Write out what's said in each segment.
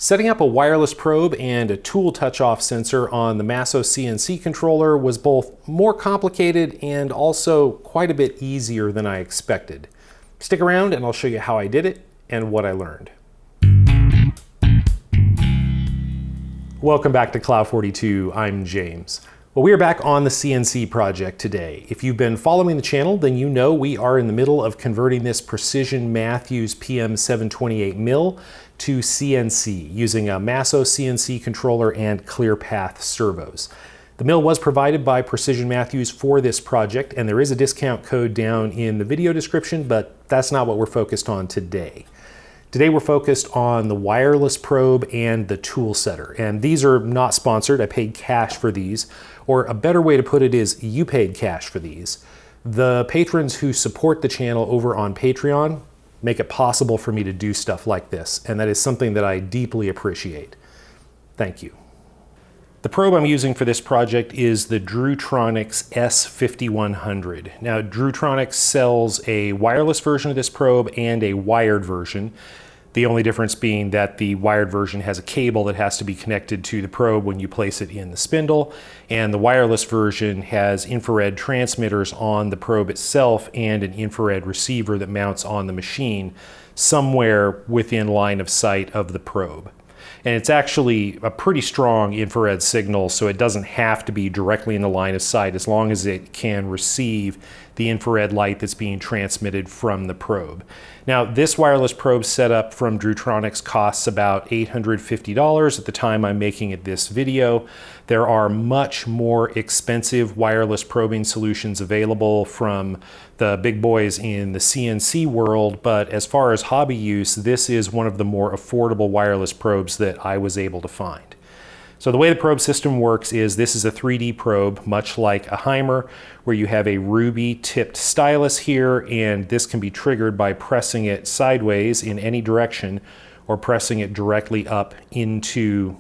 Setting up a wireless probe and a tool touch-off sensor on the MASSO CNC controller was both more complicated and also quite a bit easier than I expected. Stick around and I'll show you how I did it and what I learned. Welcome back to Cloud42, I'm James. Well, we are back on the CNC project today. If you've been following the channel, then you know we are in the middle of converting this Precision Matthews PM728V-T to CNC using a MASSO CNC controller and ClearPath servos. The mill was provided by Precision Matthews for this project, and there is a discount code down in the video description, but that's not what we're focused on today. Today we're focused on the wireless probe and the Toolsetter, and these are not sponsored. I paid cash for these, or a better way to put it is you paid cash for these. The patrons who support the channel over on Patreon make it possible for me to do stuff like this, and that is something that I deeply appreciate. Thank you. The probe I'm using for this project is the Drewtronics S5100. Now, Drewtronics sells a wireless version of this probe and a wired version. The only difference being that the wired version has a cable that has to be connected to the probe when you place it in the spindle, and the wireless version has infrared transmitters on the probe itself and an infrared receiver that mounts on the machine somewhere within line of sight of the probe. And it's actually a pretty strong infrared signal, so it doesn't have to be directly in the line of sight as long as it can receive the infrared light that's being transmitted from the probe. Now, this wireless probe setup from Drewtronics costs about $850 at the time I'm making it this video. There are much more expensive wireless probing solutions available from the big boys in the CNC world, but as far as hobby use, this is one of the more affordable wireless probes that I was able to find. So the way the probe system works is this is a 3D probe, much like a Heimer, where you have a ruby tipped stylus here, and this can be triggered by pressing it sideways in any direction or pressing it directly up into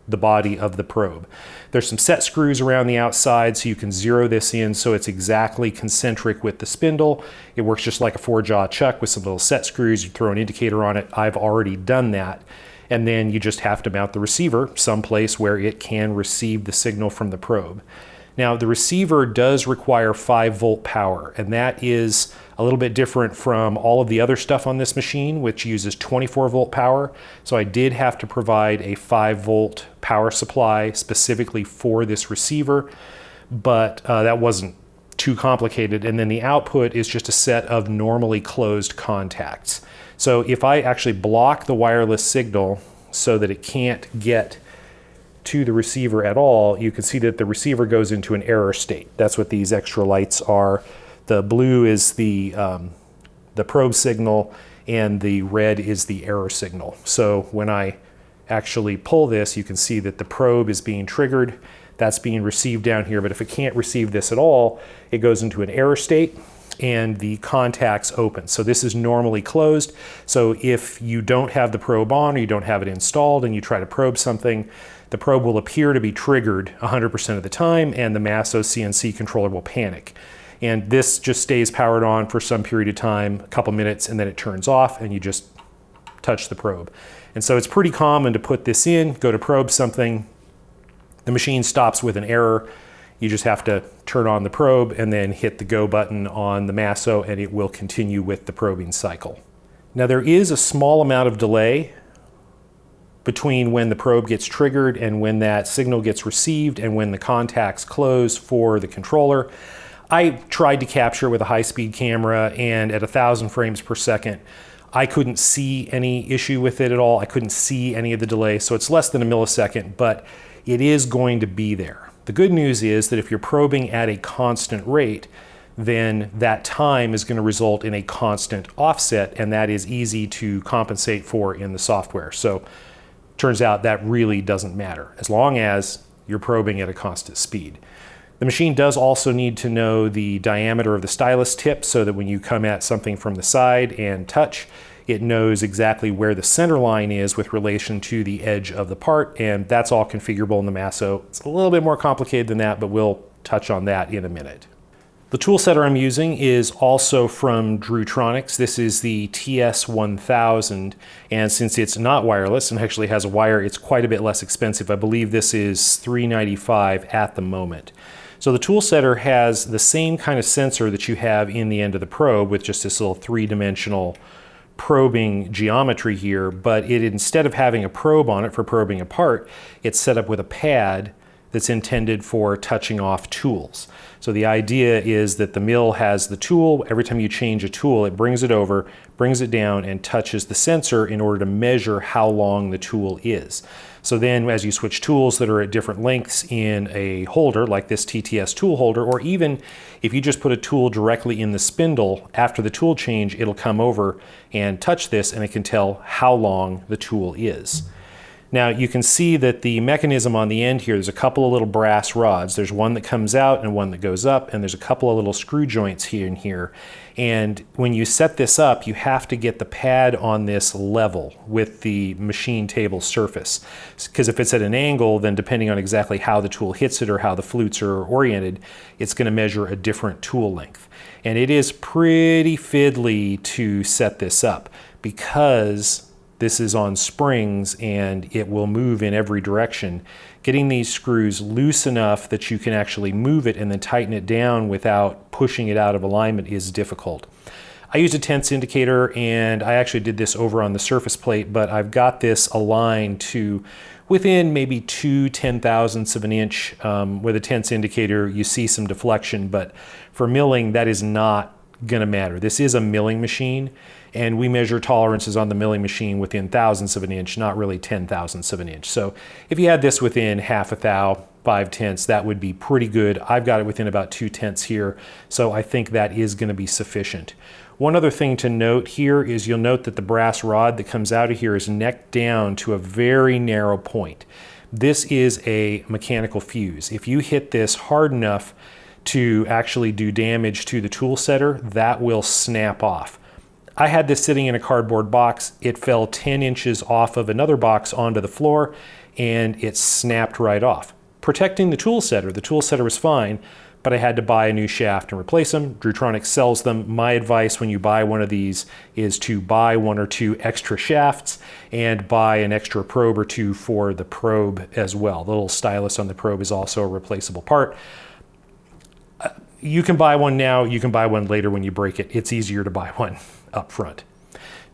the body of the probe. There's some set screws around the outside so you can zero this in so it's exactly concentric with the spindle. It works just like a 4-jaw chuck with some little set screws. You throw an indicator on it. I've already done that. And then you just have to mount the receiver someplace where it can receive the signal from the probe. Now, the receiver does require 5-volt power, and that is a little bit different from all of the other stuff on this machine, which uses 24-volt power. So I did have to provide a 5-volt power supply specifically for this receiver, but that wasn't too complicated. And then the output is just a set of normally closed contacts. So if I actually block the wireless signal so that it can't get to the receiver at all, you can see that the receiver goes into an error state. That's what these extra lights are. The blue is the probe signal, and the red is the error signal. So when I actually pull this, you can see that the probe is being triggered. That's being received down here, but if it can't receive this at all, it goes into an error state and the contacts open. So this is normally closed. So if you don't have the probe on or you don't have it installed and you try to probe something, the probe will appear to be triggered 100% of the time, and the MASSO CNC controller will panic. And this just stays powered on for some period of time, a couple minutes, and then it turns off and you just touch the probe. And so it's pretty common to put this in, go to probe something, the machine stops with an error. You just have to turn on the probe and then hit the go button on the MASSO, and it will continue with the probing cycle. Now, there is a small amount of delay between when the probe gets triggered and when that signal gets received and when the contacts close for the controller. I tried to capture with a high-speed camera, and at 1,000 frames per second, I couldn't see any issue with it at all. I couldn't see any of the delay, so it's less than a millisecond, but it is going to be there. The good news is that if you're probing at a constant rate, then that time is going to result in a constant offset, and that is easy to compensate for in the software. So turns out that really doesn't matter as long as you're probing at a constant speed. The machine does also need to know the diameter of the stylus tip so that when you come at something from the side and touch, it knows exactly where the center line is with relation to the edge of the part, and that's all configurable in the MASSO. It's a little bit more complicated than that, but we'll touch on that in a minute. The tool setter I'm using is also from Drewtronics. This is the TS1000, and since it's not wireless and actually has a wire, it's quite a bit less expensive. I believe this is $395 at the moment. So the tool setter has the same kind of sensor that you have in the end of the probe with just this little three-dimensional probing geometry here, but instead of having a probe on it for probing a part, it's set up with a pad that's intended for touching off tools. So the idea is that the mill has the tool. Every time you change a tool, it brings it over, brings it down, and touches the sensor in order to measure how long the tool is. So then as you switch tools that are at different lengths in a holder, like this TTS tool holder, or even if you just put a tool directly in the spindle, after the tool change, it'll come over and touch this, and it can tell how long the tool is. Now you can see that the mechanism on the end here, there's a couple of little brass rods. There's one that comes out and one that goes up, and there's a couple of little screw joints here and here. And when you set this up, you have to get the pad on this level with the machine table surface. Because if it's at an angle, then depending on exactly how the tool hits it or how the flutes are oriented, it's going to measure a different tool length. And it is pretty fiddly to set this up because this is on springs and it will move in every direction. Getting these screws loose enough that you can actually move it and then tighten it down without pushing it out of alignment is difficult. I used a tense indicator, and I actually did this over on the surface plate, but I've got this aligned to within maybe 2/10,000ths of an inch. With a tense indicator, you see some deflection, but for milling, that is not gonna matter. This is a milling machine, and we measure tolerances on the milling machine within thousandths of an inch, not really 10,000ths of an inch. So if you had this within half a thou, 5/10ths, that would be pretty good. I've got it within about 2/10ths here, so I think that is going to be sufficient. One other thing to note here is you'll note that the brass rod that comes out of here is necked down to a very narrow point. This is a mechanical fuse. If you hit this hard enough to actually do damage to the tool setter, that will snap off. I had this sitting in a cardboard box. It fell 10 inches off of another box onto the floor, and it snapped right off. Protecting the tool setter was fine, but I had to buy a new shaft and replace them. Drewtronics sells them. My advice when you buy one of these is to buy one or two extra shafts and buy an extra probe or two for the probe as well. The little stylus on the probe is also a replaceable part. You can buy one now, you can buy one later when you break it. It's easier to buy one up front.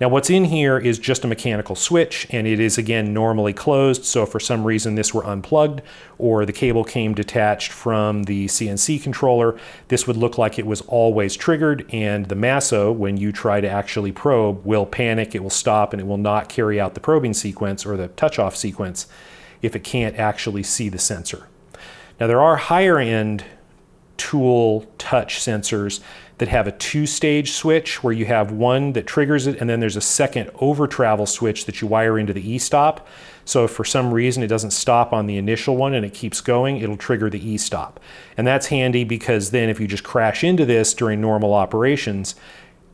Now what's in here is just a mechanical switch, and it is again normally closed, so if for some reason this were unplugged or the cable came detached from the CNC controller, this would look like it was always triggered, and the MASSO, when you try to actually probe, will panic, it will stop, and it will not carry out the probing sequence or the touch-off sequence if it can't actually see the sensor. Now there are higher end tool touch sensors that have a two-stage switch where you have one that triggers it, and then there's a second over travel switch that you wire into the e-stop. So if for some reason it doesn't stop on the initial one and it keeps going, it'll trigger the e-stop. And that's handy because then if you just crash into this during normal operations,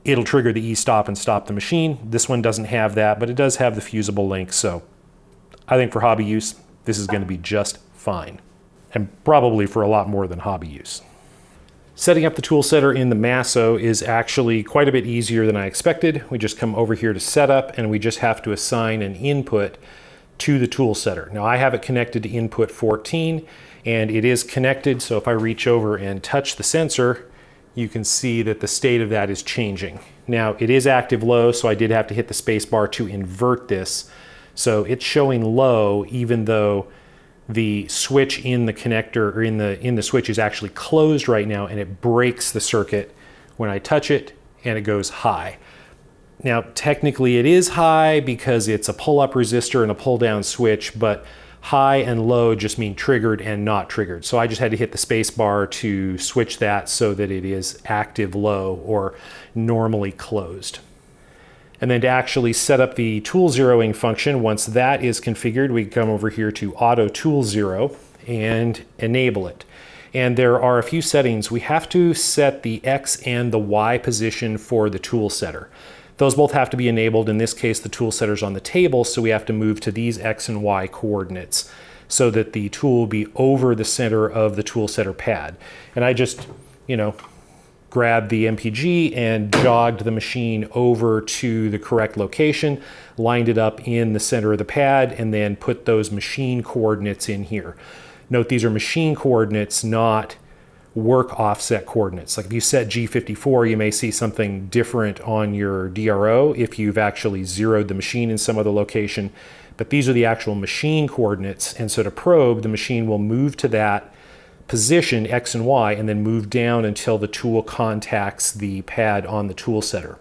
it'll trigger the e-stop and stop the machine. This one doesn't have that, but it does have the fusible link. So I think for hobby use, this is going to be just fine, and probably for a lot more than hobby use. Setting up the tool setter in the MASSO is actually quite a bit easier than I expected. We just come over here to setup, and we just have to assign an input to the tool setter. Now I have it connected to input 14, and it is connected, so if I reach over and touch the sensor, you can see that the state of that is changing. Now it is active low, so I did have to hit the space bar to invert this. So it's showing low even though the switch in the connector or in the switch is actually closed right now, and it breaks the circuit when I touch it, and it goes high. Now technically it is high because it's a pull-up resistor and a pull-down switch, but high and low just mean triggered and not triggered. So I just had to hit the space bar to switch that so that it is active low or normally closed. And then to actually set up the tool zeroing function, once that is configured, we come over here to Auto Tool Zero and enable it. And there are a few settings. We have to set the X and the Y position for the tool setter. Those both have to be enabled. In this case, the tool setter's on the table, so we have to move to these X and Y coordinates so that the tool will be over the center of the tool setter pad. And I just, grabbed the MPG and jogged the machine over to the correct location, lined it up in the center of the pad, and then put those machine coordinates in here. Note these are machine coordinates, not work offset coordinates. Like if you set G54, you may see something different on your DRO if you've actually zeroed the machine in some other location, but these are the actual machine coordinates. And so to probe, the machine will move to that position, X and Y, and then move down until the tool contacts the pad on the tool setter.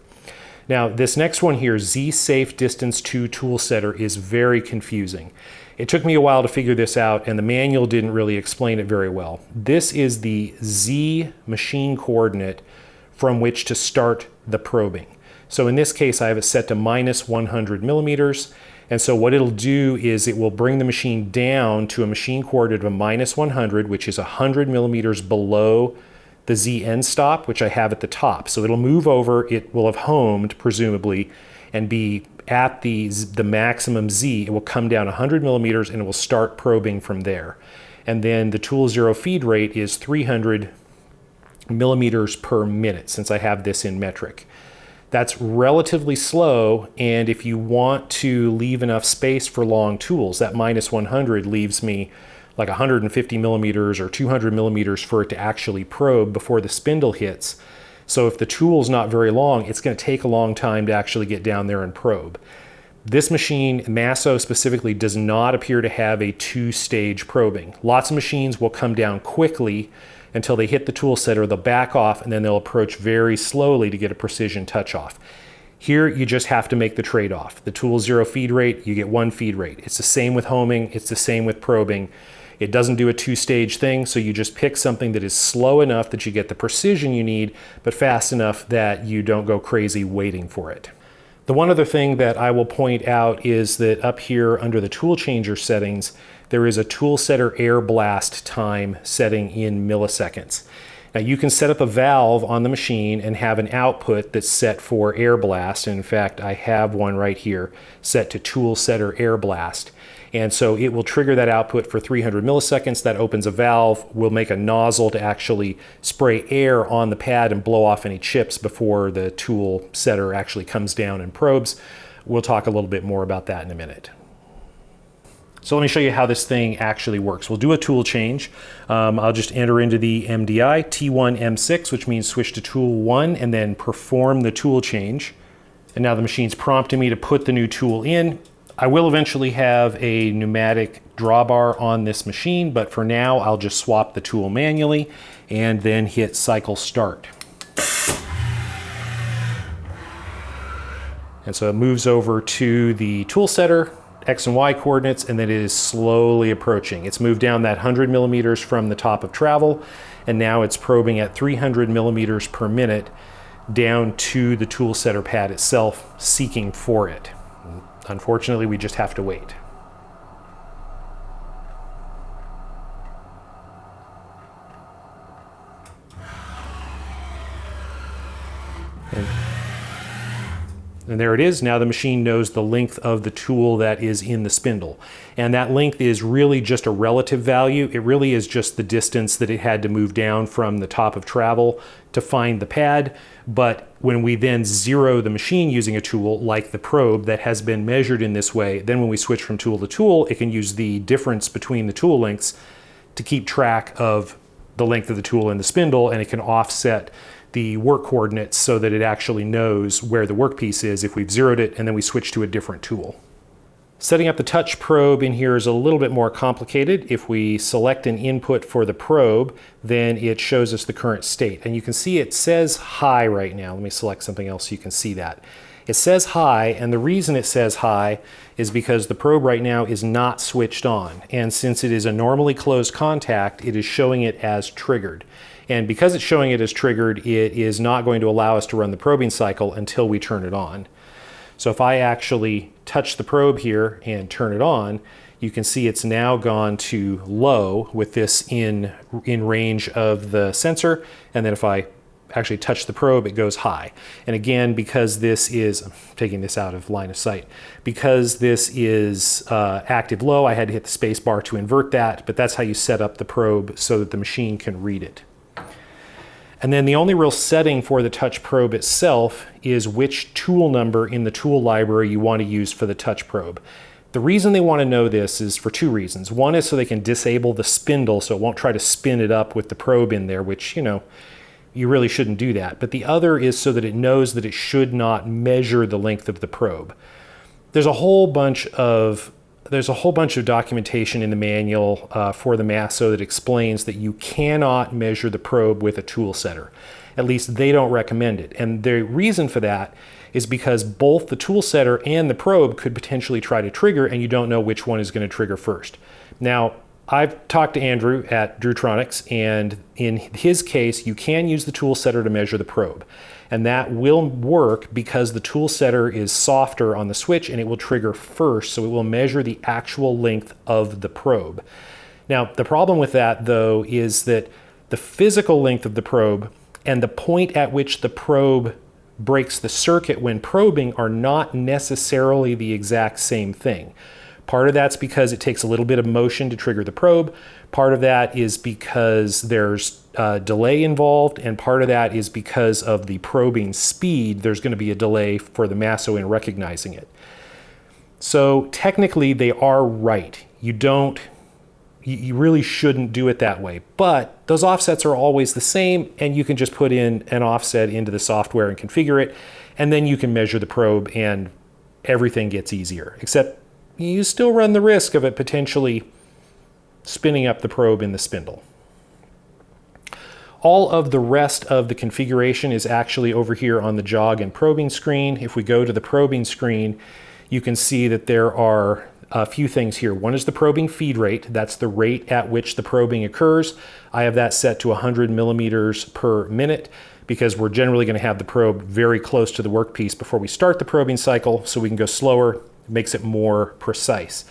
Now, this next one here, Z-Safe Distance to Tool Setter, is very confusing. It took me a while to figure this out, and the manual didn't really explain it very well. This is the Z machine coordinate from which to start the probing. So in this case, I have it set to -100 millimeters. And so what it'll do is it will bring the machine down to a machine coordinate of -100, which is 100 millimeters below the Z end stop, which I have at the top. So it'll move over, it will have homed, presumably, and be at the maximum Z. It will come down 100 millimeters and it will start probing from there. And then the tool zero feed rate is 300 millimeters per minute, since I have this in metric. That's relatively slow, and if you want to leave enough space for long tools, that -100 leaves me like 150 millimeters or 200 millimeters for it to actually probe before the spindle hits. So if the tool's not very long, it's going to take a long time to actually get down there and probe. This machine, MASSO specifically, does not appear to have a two-stage probing. Lots of machines will come down quickly until they hit the tool setter, they'll back off, and then they'll approach very slowly to get a precision touch off. Here, you just have to make the trade-off. The tool zero feed rate, you get one feed rate. It's the same with homing, it's the same with probing. It doesn't do a two-stage thing, so you just pick something that is slow enough that you get the precision you need, but fast enough that you don't go crazy waiting for it. The one other thing that I will point out is that up here under the tool changer settings, there is a tool setter air blast time setting in milliseconds. Now you can set up a valve on the machine and have an output that's set for air blast. And in fact, I have one right here set to tool setter air blast. And so it will trigger that output for 300 milliseconds. That opens a valve, will make a nozzle to actually spray air on the pad and blow off any chips before the tool setter actually comes down and probes. We'll talk a little bit more about that in a minute. So let me show you how this thing actually works. We'll do a tool change. I'll just enter into the MDI T1M6, which means switch to tool 1 and then perform the tool change. And now the machine's prompting me to put the new tool in. I will eventually have a pneumatic drawbar on this machine, but for now I'll just swap the tool manually and then hit cycle start. And so it moves over to the tool setter, X and Y coordinates, and then it is slowly approaching. It's moved down that 100 millimeters from the top of travel, and now it's probing at 300 millimeters per minute down to the tool setter pad itself, seeking for it. Unfortunately, we just have to wait. And there it is. Now the machine knows the length of the tool that is in the spindle. And that length is really just a relative value. It really is just the distance that it had to move down from the top of travel to find the pad. But when we then zero the machine using a tool like the probe that has been measured in this way, then when we switch from tool to tool, it can use the difference between the tool lengths to keep track of the length of the tool in the spindle, and it can offset the work coordinates so that it actually knows where the workpiece is if we've zeroed it and then we switch to a different tool. Setting up the touch probe in here is a little bit more complicated. If we select an input for the probe, then it shows us the current state. And you can see it says high right now. Let me select something else so you can see that. It says high, and the reason it says high is because the probe right now is not switched on. And since it is a normally closed contact, it is showing it as triggered. And because it's showing it as triggered, it is not going to allow us to run the probing cycle until we turn it on. So if I actually touch the probe here and turn it on, you can see it's now gone to low with this in range of the sensor. And then if I actually touch the probe, it goes high. And again, because this is, I'm taking this out of line of sight, because this is active low, I had to hit the space bar to invert that, but that's how you set up the probe so that the machine can read it. And then the only real setting for the touch probe itself is which tool number in the tool library you want to use for the touch probe. The reason they want to know this is for two reasons. One is so they can disable the spindle so it won't try to spin it up with the probe in there, which, you know, you really shouldn't do that. But the other is so that it knows that it should not measure the length of the probe. There's a whole bunch of documentation in the manual for the MASSO that explains that you cannot measure the probe with a tool setter. At least they don't recommend it. And the reason for that is because both the tool setter and the probe could potentially try to trigger, and you don't know which one is going to trigger first. Now, I've talked to Andrew at Drewtronics, and in his case, you can use the tool setter to measure the probe. And that will work because the tool setter is softer on the switch and it will trigger first, so it will measure the actual length of the probe. Now, the problem with that, though, is that the physical length of the probe and the point at which the probe breaks the circuit when probing are not necessarily the exact same thing. Part of that's because it takes a little bit of motion to trigger the probe. Part of that is because there's a delay involved, and part of that is because of the probing speed. There's going to be a delay for the MASSO in recognizing it. So technically they are right. You really shouldn't do it that way, but those offsets are always the same, and you can just put in an offset into the software and configure it, and then you can measure the probe and everything gets easier, except you still run the risk of it potentially spinning up the probe in the spindle. All of the rest of the configuration is actually over here on the jog and probing screen. If we go to the probing screen, you can see that there are a few things here. One is the probing feed rate. That's the rate at which the probing occurs. I have that set to 100 millimeters per minute because we're generally going to have the probe very close to the workpiece before we start the probing cycle, so we can go slower. It makes it more precise.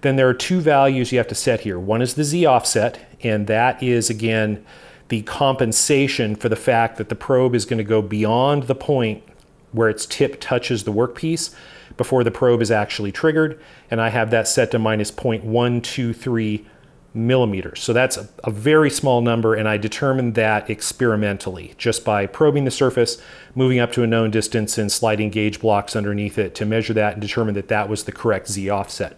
Then there are two values you have to set here. One is the Z offset, and that is, again, the compensation for the fact that the probe is going to go beyond the point where its tip touches the workpiece before the probe is actually triggered, and I have that set to minus 0.123 millimeters. So that's a very small number, and I determined that experimentally just by probing the surface, moving up to a known distance, and sliding gauge blocks underneath it to measure that and determine that that was the correct Z offset.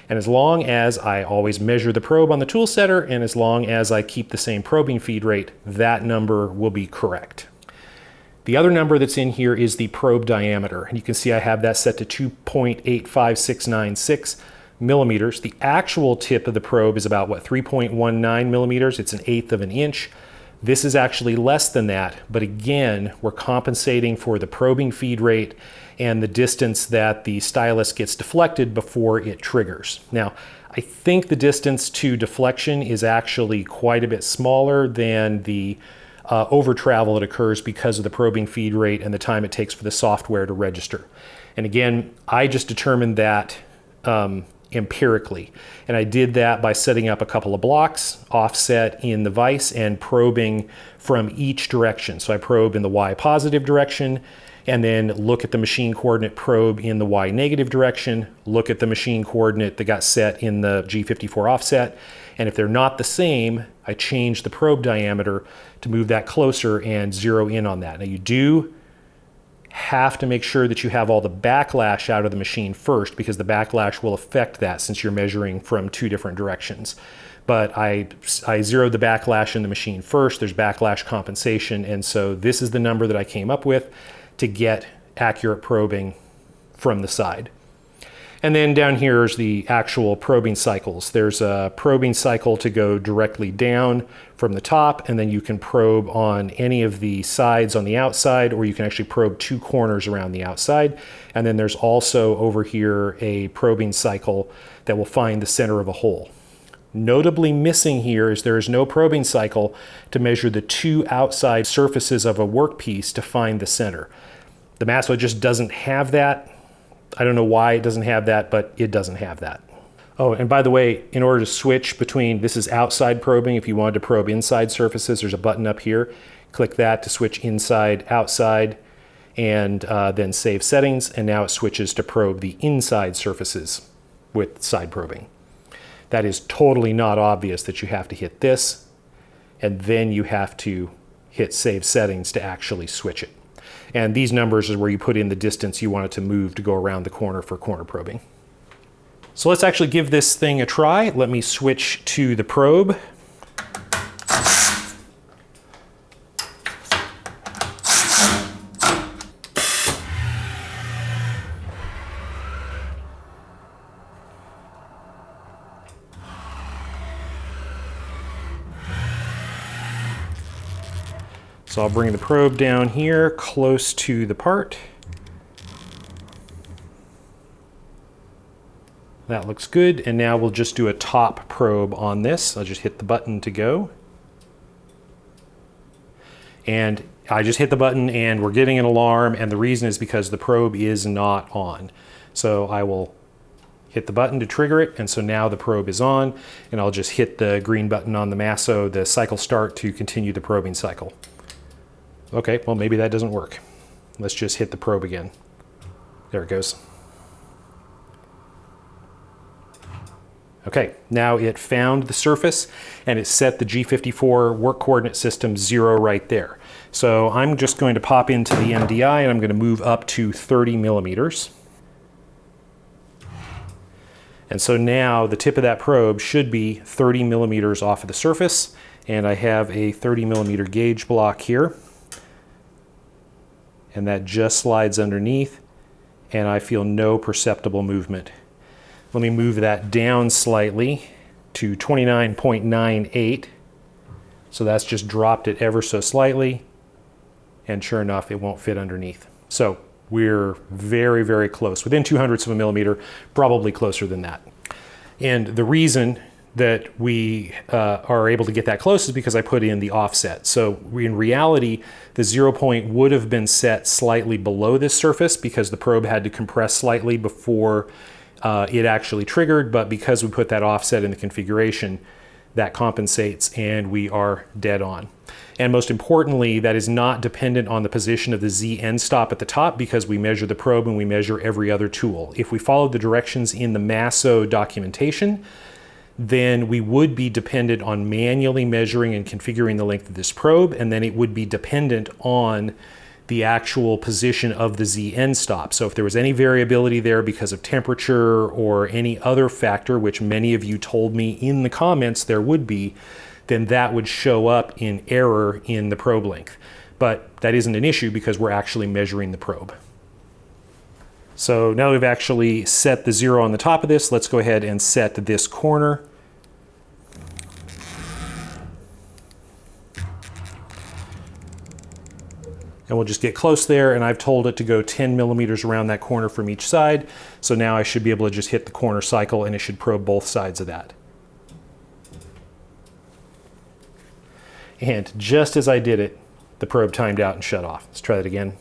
And as long as I always measure the probe on the tool setter, and as long as I keep the same probing feed rate, that number will be correct. The other number that's in here is the probe diameter, and you can see I have that set to 2.85696 millimeters. The actual tip of the probe is about, 3.19 millimeters. It's 1/8 of an inch. This is actually less than that, but again, we're compensating for the probing feed rate and the distance that the stylus gets deflected before it triggers. Now, I think the distance to deflection is actually quite a bit smaller than the over travel that occurs because of the probing feed rate and the time it takes for the software to register. And again, I just determined that empirically. And I did that by setting up a couple of blocks, offset in the vise, and probing from each direction. So I probe in the Y positive direction, and then look at the machine coordinate probe in the Y negative direction, look at the machine coordinate that got set in the G54 offset, and if they're not the same, I change the probe diameter to move that closer and zero in on that. Now you do have to make sure that you have all the backlash out of the machine first, because the backlash will affect that since you're measuring from two different directions. But I zeroed the backlash in the machine first. There's backlash compensation, and so this is the number that I came up with to get accurate probing from the side. And then down here is the actual probing cycles. There's a probing cycle to go directly down from the top, and then you can probe on any of the sides on the outside, or you can actually probe two corners around the outside. And then there's also over here a probing cycle that will find the center of a hole. Notably missing here is there is no probing cycle to measure the two outside surfaces of a workpiece to find the center. The MASSO just doesn't have that. I don't know why it doesn't have that, but it doesn't have that. Oh, and by the way, in order to switch between, this is outside probing. If you wanted to probe inside surfaces, there's a button up here. Click that to switch inside, outside, and then save settings. And now it switches to probe the inside surfaces with side probing. That is totally not obvious that you have to hit this, and then you have to hit Save Settings to actually switch it. And these numbers is where you put in the distance you want it to move to go around the corner for corner probing. So let's actually give this thing a try. Let me switch to the probe. So I'll bring the probe down here close to the part. That looks good, and now we'll just do a top probe on this. I'll just hit the button to go. And I just hit the button and we're getting an alarm, and the reason is because the probe is not on. So I will hit the button to trigger it, and so now the probe is on, and I'll just hit the green button on the MASSO, the cycle start, to continue the probing cycle. Okay, well maybe that doesn't work. Let's just hit the probe again. There it goes. Okay, now it found the surface and it set the G54 work coordinate system 0 right there. So I'm just going to pop into the MDI and I'm going to move up to 30 millimeters. And so now the tip of that probe should be 30 millimeters off of the surface, and I have a 30 millimeter gauge block here. And that just slides underneath, and I feel no perceptible movement. Let me move that down slightly to 29.98. So that's just dropped it ever so slightly, and sure enough, it won't fit underneath. So we're very, very close, within 200ths of a millimeter, probably closer than that. And the reason that we are able to get that close is because I put in the offset. So in reality, the 0 point would have been set slightly below this surface because the probe had to compress slightly before it actually triggered, but because we put that offset in the configuration, that compensates and we are dead on. And most importantly, that is not dependent on the position of the Z end stop at the top, because we measure the probe and we measure every other tool. If we followed the directions in the MASSO documentation, then we would be dependent on manually measuring and configuring the length of this probe, and then it would be dependent on the actual position of the Z end stop. So if there was any variability there because of temperature or any other factor, which many of you told me in the comments there would be, then that would show up in error in the probe length. But that isn't an issue because we're actually measuring the probe. So now we've actually set the 0 on the top of this, let's go ahead and set this corner. And we'll just get close there, and I've told it to go 10 millimeters around that corner from each side. So now I should be able to just hit the corner cycle and it should probe both sides of that. And just as I did it, the probe timed out and shut off. Let's try that again.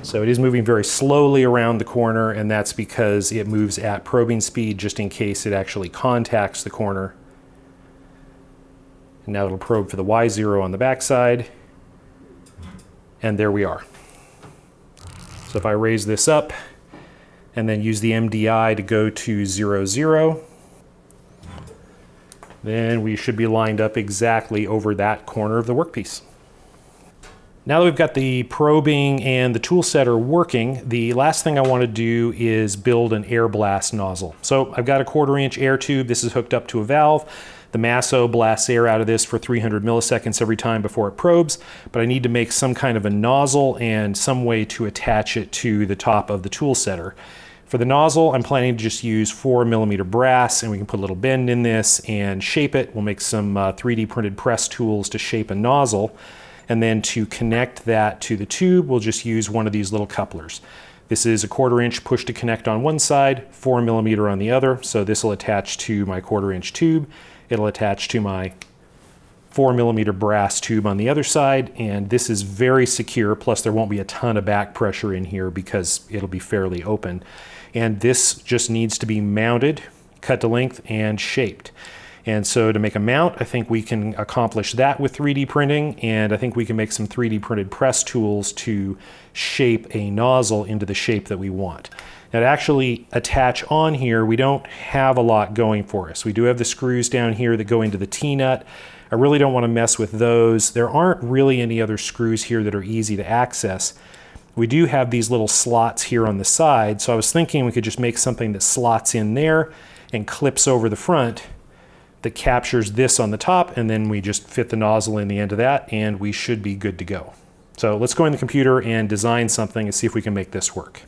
So it is moving very slowly around the corner, and that's because it moves at probing speed just in case it actually contacts the corner. And now it'll probe for the Y0 on the backside, and there we are. So if I raise this up and then use the MDI to go to 0, 0, then we should be lined up exactly over that corner of the workpiece. Now that we've got the probing and the Toolsetter working, the last thing I want to do is build an air blast nozzle. So I've got a 1/4 inch air tube. This is hooked up to a valve. The MASSO blasts air out of this for 300 milliseconds every time before it probes, but I need to make some kind of a nozzle and some way to attach it to the top of the Toolsetter. For the nozzle, I'm planning to just use 4mm brass, and we can put a little bend in this and shape it. We'll make some 3D printed press tools to shape a nozzle. And then to connect that to the tube, we'll just use one of these little couplers. This is a 1/4 inch push to connect on one side, 4mm on the other. So this will attach to my 1/4 inch tube. It'll attach to my 4mm brass tube on the other side. And this is very secure. Plus there won't be a ton of back pressure in here because it'll be fairly open. And this just needs to be mounted, cut to length, and shaped. And so to make a mount, I think we can accomplish that with 3D printing, and I think we can make some 3D printed press tools to shape a nozzle into the shape that we want. Now to actually attach on here, we don't have a lot going for us. We do have the screws down here that go into the T-nut. I really don't want to mess with those. There aren't really any other screws here that are easy to access. We do have these little slots here on the side, so I was thinking we could just make something that slots in there and clips over the front that captures this on the top, and then we just fit the nozzle in the end of that, and we should be good to go. So let's go in the computer and design something and see if we can make this work.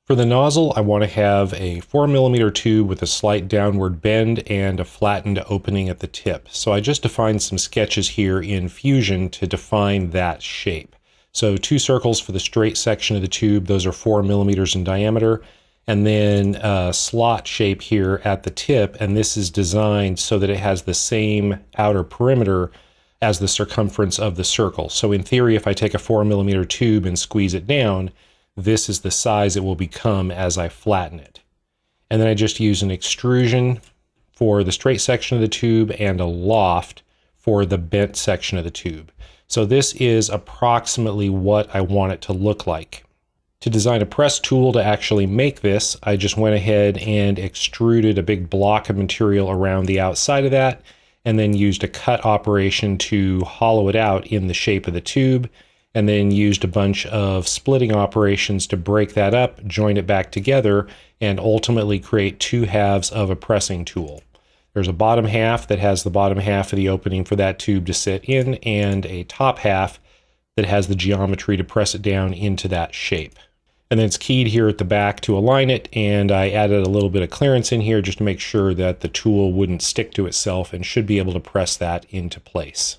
For the nozzle, I want to have a 4mm tube with a slight downward bend and a flattened opening at the tip. So I just defined some sketches here in Fusion to define that shape. So 2 circles for the straight section of the tube, those are 4mm in diameter, and then a slot shape here at the tip, and this is designed so that it has the same outer perimeter as the circumference of the circle. So in theory, if I take a 4mm tube and squeeze it down, this is the size it will become as I flatten it. And then I just use an extrusion for the straight section of the tube and a loft for the bent section of the tube. So this is approximately what I want it to look like. To design a press tool to actually make this, I just went ahead and extruded a big block of material around the outside of that, and then used a cut operation to hollow it out in the shape of the tube, and then used a bunch of splitting operations to break that up, join it back together, and ultimately create 2 halves of a pressing tool. There's a bottom half that has the bottom half of the opening for that tube to sit in, and a top half that has the geometry to press it down into that shape. And then it's keyed here at the back to align it, and I added a little bit of clearance in here just to make sure that the tool wouldn't stick to itself and should be able to press that into place.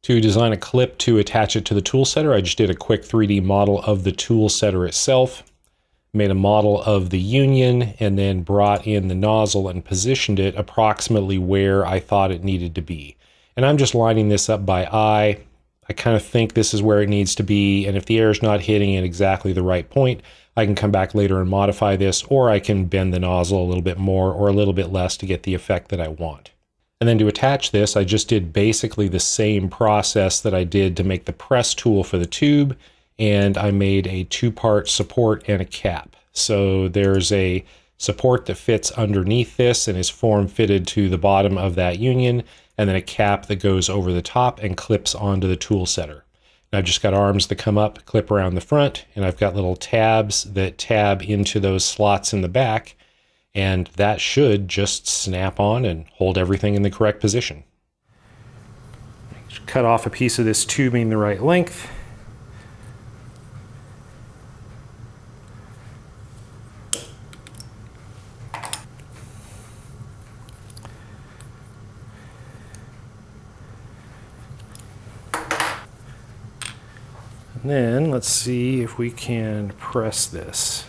To design a clip to attach it to the tool setter, I just did a quick 3D model of the tool setter itself, made a model of the union, and then brought in the nozzle and positioned it approximately where I thought it needed to be. And I'm just lining this up by eye. I kind of think this is where it needs to be, and if the air is not hitting at exactly the right point, I can come back later and modify this, or I can bend the nozzle a little bit more or a little bit less to get the effect that I want. And then to attach this, I just did basically the same process that I did to make the press tool for the tube, and I made a 2-part support and a cap. So there's a support that fits underneath this and is form-fitted to the bottom of that union, and then a cap that goes over the top and clips onto the tool setter. And I've just got arms that come up, clip around the front, and I've got little tabs that tab into those slots in the back, and that should just snap on and hold everything in the correct position. Just cut off a piece of this tubing the right length. And then let's see if we can press this.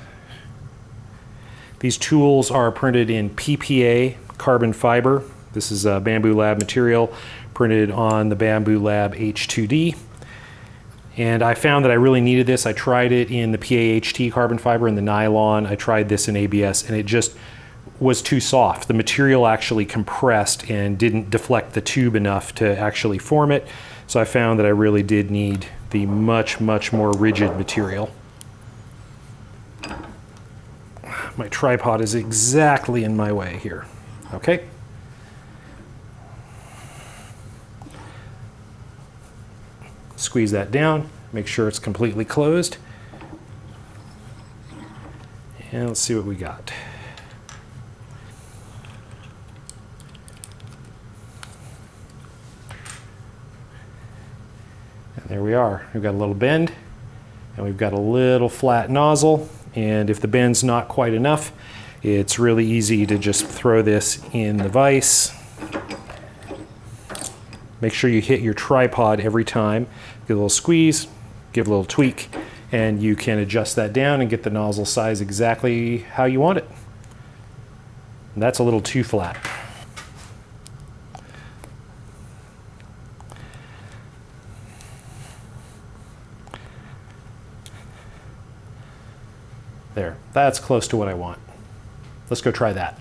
These tools are printed in PPA carbon fiber. This is a Bamboo Lab material printed on the Bamboo Lab H2D. And I found that I really needed this. I tried it in the PAHT carbon fiber and the nylon. I tried this in ABS, and it just was too soft. The material actually compressed and didn't deflect the tube enough to actually form it. So I found that I really did need the much more rigid material. My tripod is exactly in my way here. Okay. Squeeze that down, make sure it's completely closed. And let's see what we got. And there we are. We've got a little bend, and we've got a little flat nozzle. And if the bend's not quite enough, it's really easy to just throw this in the vise. Make sure you hit your tripod every time. Give a little squeeze, give a little tweak, and you can adjust that down and get the nozzle size exactly how you want it. And that's a little too flat. There, that's close to what I want. Let's go try that.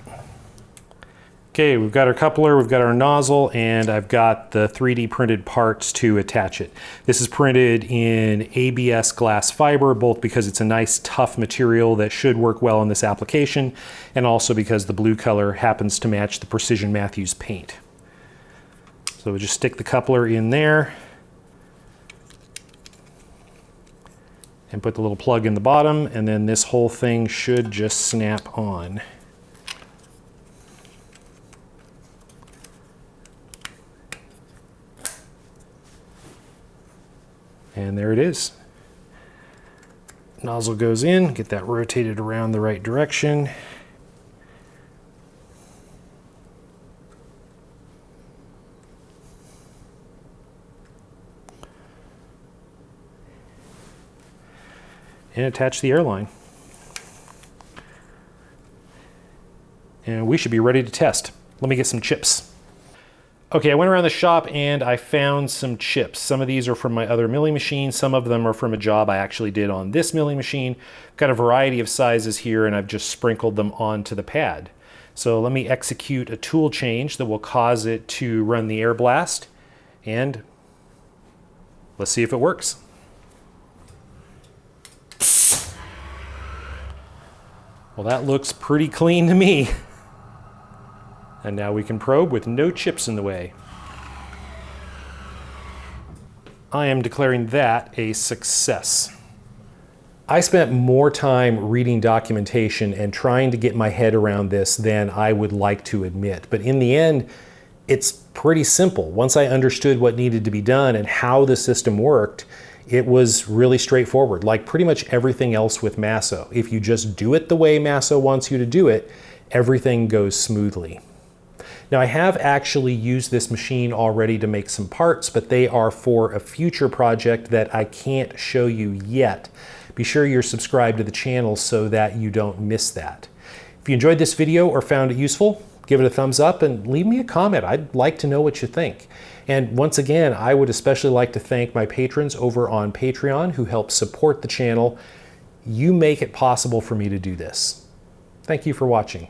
Okay, we've got our coupler, we've got our nozzle, and I've got the 3D printed parts to attach it. This is printed in ABS glass fiber, both because it's a nice tough material that should work well in this application, and also because the blue color happens to match the Precision Matthews paint. So we'll just stick the coupler in there and put the little plug in the bottom, and then this whole thing should just snap on. And there it is. Nozzle goes in, get that rotated around the right direction. And attach the airline. And we should be ready to test. Let me get some chips. Okay, I went around the shop and I found some chips. Some of these are from my other milling machine. Some of them are from a job I actually did on this milling machine. I've got a variety of sizes here and I've just sprinkled them onto the pad. So let me execute a tool change that will cause it to run the air blast, and let's see if it works. Well, that looks pretty clean to me. And now we can probe with no chips in the way. I am declaring that a success. I spent more time reading documentation and trying to get my head around this than I would like to admit. But in the end, it's pretty simple. Once I understood what needed to be done and how the system worked, it was really straightforward, like pretty much everything else with MASSO. If you just do it the way MASSO wants you to do it, everything goes smoothly. Now, I have actually used this machine already to make some parts, but they are for a future project that I can't show you yet. Be sure you're subscribed to the channel so that you don't miss that. If you enjoyed this video or found it useful, give it a thumbs up and leave me a comment. I'd like to know what you think. And once again, I would especially like to thank my patrons over on Patreon who help support the channel. You make it possible for me to do this. Thank you for watching.